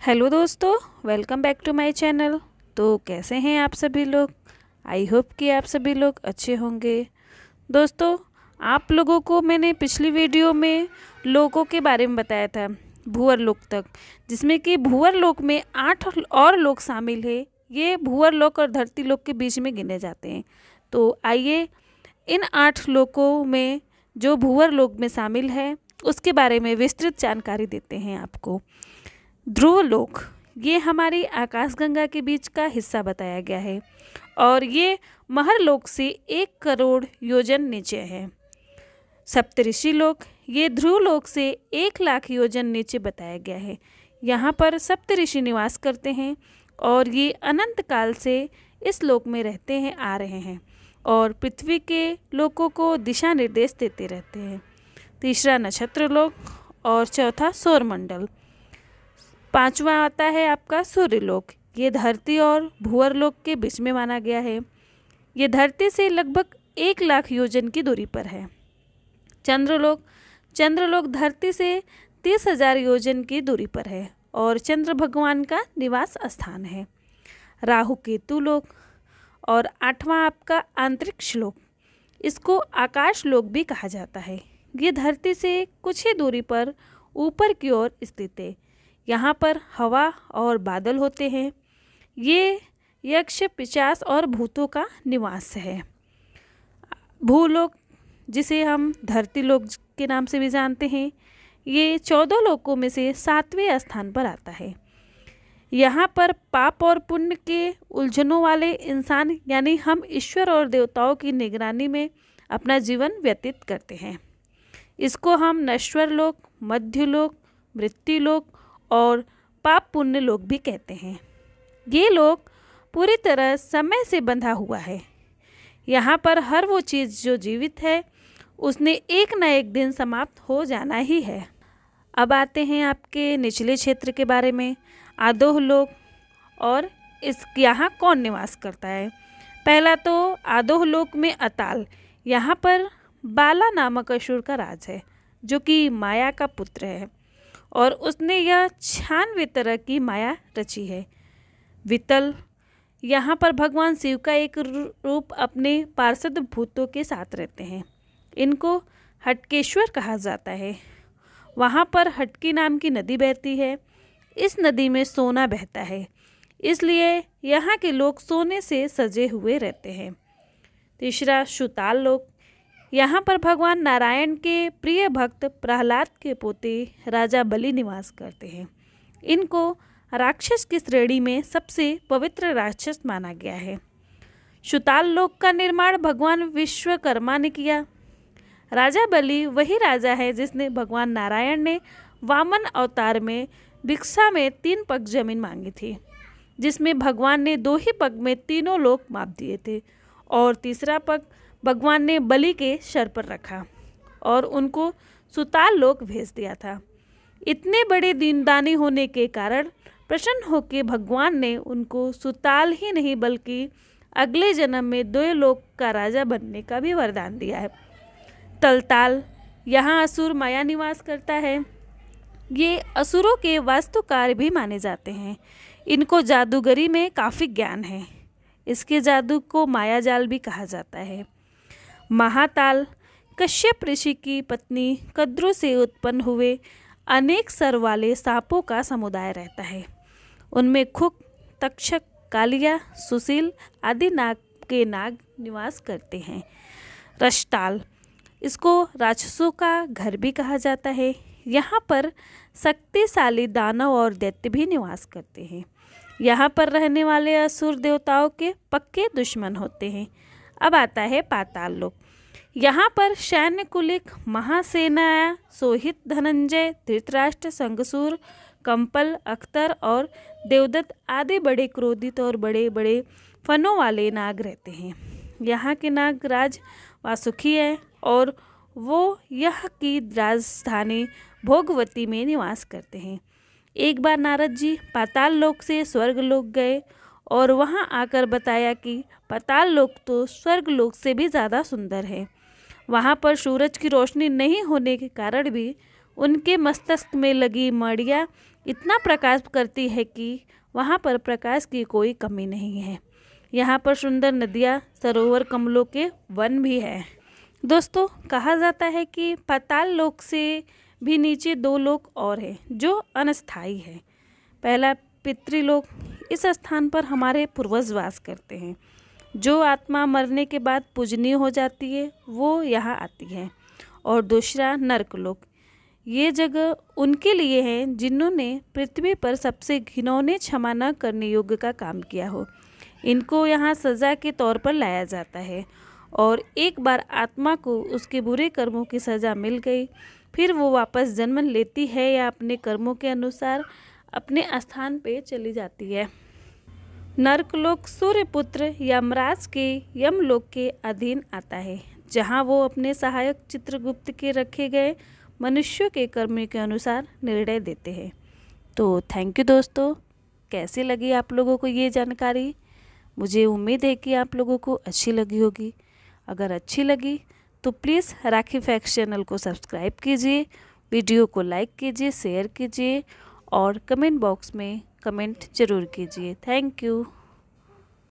Hello दोस्तों, welcome back to my channel. तो कैसे हैं आप सभी लोग। आई होप कि आप सभी लोग अच्छे होंगे। दोस्तों, आप लोगों को मैंने पिछली वीडियो में लोकों के बारे में बताया था, भूअर लोक तक, जिसमें कि भूअर लोक में 8 और लोक शामिल है। ये भूअर लोक और धरती लोक के बीच में गिने जाते हैं। तो आइए इन 8 लोकों में जो भूअर लोक में शामिल है उसके बारे में विस्तृत जानकारी देते हैं आपको। ध्रुवलोक ये हमारी आकाशगंगा के बीच का हिस्सा बताया गया है और ये महरलोक से 1 करोड़ योजन नीचे है। सप्तऋषि लोक ये ध्रुवलोक से 1 लाख योजन नीचे बताया गया है। यहाँ पर सप्तऋषि निवास करते हैं और ये अनंत काल से इस लोक में रहते हैं आ रहे हैं और पृथ्वी के लोकों को दिशा निर्देश देते रहते हैं। तीसरा नक्षत्र लोक और चौथा सौरमंडल। पांचवा आता है आपका सूर्यलोक। ये धरती और भूअर लोक के बीच में माना गया है। ये धरती से लगभग 1 लाख योजन की दूरी पर है। चंद्रलोक धरती से 30,000 योजन की दूरी पर है और चंद्र भगवान का निवास स्थान है। राहु केतु लोक और 8वां आपका अंतरिक्ष लोक, इसको आकाश लोक भी कहा जाता है। ये धरती से कुछ ही दूरी पर ऊपर की ओर स्थित है। यहाँ पर हवा और बादल होते हैं। ये यक्ष, पिशाच और भूतों का निवास है। भूलोक जिसे हम धरती लोक के नाम से भी जानते हैं, ये 14 लोकों में से 7वें स्थान पर आता है। यहाँ पर पाप और पुण्य के उलझनों वाले इंसान यानी हम ईश्वर और देवताओं की निगरानी में अपना जीवन व्यतीत करते हैं। इसको हम नश्वर लोक, मध्य लोक, मृत्यु लोक और पाप पुण्य लोक भी कहते हैं। ये लोक पूरी तरह समय से बंधा हुआ है। यहाँ पर हर वो चीज़ जो जीवित है उसने एक न एक दिन समाप्त हो जाना ही है। अब आते हैं आपके निचले क्षेत्र के बारे में, आदोह लोक और इस यहाँ कौन निवास करता है। पहला तो आदोह लोक में अताल, यहाँ पर बाला नामक असुर का राज है जो कि माया का पुत्र है और उसने यह 96 तरह की माया रची है। वितल, यहाँ पर भगवान शिव का एक रूप अपने पार्षद भूतों के साथ रहते हैं। इनको हटकेश्वर कहा जाता है। वहाँ पर हटकी नाम की नदी बहती है। इस नदी में सोना बहता है, इसलिए यहाँ के लोग सोने से सजे हुए रहते हैं। तीसरा सुताल लोक, यहाँ पर भगवान नारायण के प्रिय भक्त प्रहलाद के पोते राजा बलि निवास करते हैं। इनको राक्षस की श्रेणी में सबसे पवित्र राक्षस माना गया है। सुताल लोक का निर्माण भगवान विश्वकर्मा ने किया। राजा बलि वही राजा है जिसने भगवान नारायण ने वामन अवतार में भिक्षा में 3 पग जमीन मांगी थी, जिसमें भगवान ने 2 ही पग में तीनों लोक माप दिए थे और तीसरा पग भगवान ने बलि के सर पर रखा और उनको सुताल लोक भेज दिया था। इतने बड़े दीनदानी होने के कारण प्रसन्न होकर भगवान ने उनको सुताल ही नहीं बल्कि अगले जन्म में 2 लोक का राजा बनने का भी वरदान दिया है। तलताल, यहाँ असुर माया निवास करता है। ये असुरों के वास्तुकार भी माने जाते हैं। इनको जादूगरी में काफ़ी ज्ञान है। इसके जादू को माया जाल भी कहा जाता है। महाताल, कश्यप ऋषि की पत्नी कद्रू से उत्पन्न हुए अनेक सर वाले सांपों का समुदाय रहता है। उनमें खुक, तक्षक, कालिया, सुशील आदि नाग के नाग निवास करते हैं। रष्टाल, इसको राक्षसों का घर भी कहा जाता है। यहाँ पर शक्तिशाली दानव और दैत्य भी निवास करते हैं। यहाँ पर रहने वाले असुर देवताओं के पक्के दुश्मन होते हैं। अब आता है पाताल लोक। यहाँ पर सैन्य कुलिक, महासेना, सोहित, धनंजय, धृतराष्ट्र, संगसूर, कंपल, अख्तर और देवदत्त आदि बड़े क्रोधित और बड़े बड़े फनों वाले नाग रहते हैं। यहाँ के नाग राज वासुकी है और वो यह की राजधानी भोगवती में निवास करते हैं। एक बार नारद जी पाताल लोक से स्वर्ग लोक गए और वहां आकर बताया कि पाताल लोक तो स्वर्ग लोक से भी ज़्यादा सुंदर है। वहां पर सूरज की रोशनी नहीं होने के कारण भी उनके मस्तिष्क में लगी मड़ियाँ इतना प्रकाश करती है कि वहाँ पर प्रकाश की कोई कमी नहीं है। यहाँ पर सुंदर नदियाँ, सरोवर, कमलों के वन भी है। दोस्तों, कहा जाता है कि पाताल लोक से भी नीचे 2 लोक और हैं जो अनस्थायी है। पहला पितृलोक, इस स्थान पर हमारे पूर्वज वास करते हैं। जो आत्मा मरने के बाद पूजनीय हो जाती है वो यहाँ आती है। और दूसरा नरकलोक, ये जगह उनके लिए है जिन्होंने पृथ्वी पर सबसे घिनौने, क्षमा न करने योग्य का काम किया हो। इनको यहाँ सज़ा के तौर पर लाया जाता है और एक बार आत्मा को उसके बुरे कर्मों की सज़ा मिल गई, फिर वो वापस जन्म लेती है या अपने कर्मों के अनुसार अपने स्थान पे चली जाती है। नरकलोक सूर्यपुत्र यमराज के यमलोक के अधीन आता है, जहाँ वो अपने सहायक चित्रगुप्त के रखे गए मनुष्यों के कर्म के अनुसार निर्णय देते हैं। तो थैंक यू दोस्तों, कैसी लगी आप लोगों को ये जानकारी? मुझे उम्मीद है कि आप लोगों को अच्छी लगी होगी। अगर अच्छी लगी तो प्लीज़ राखी फैक्ट्स चैनल को सब्सक्राइब कीजिए, वीडियो को लाइक कीजिए, शेयर कीजिए और कमेंट बॉक्स में कमेंट ज़रूर कीजिए। Thank you.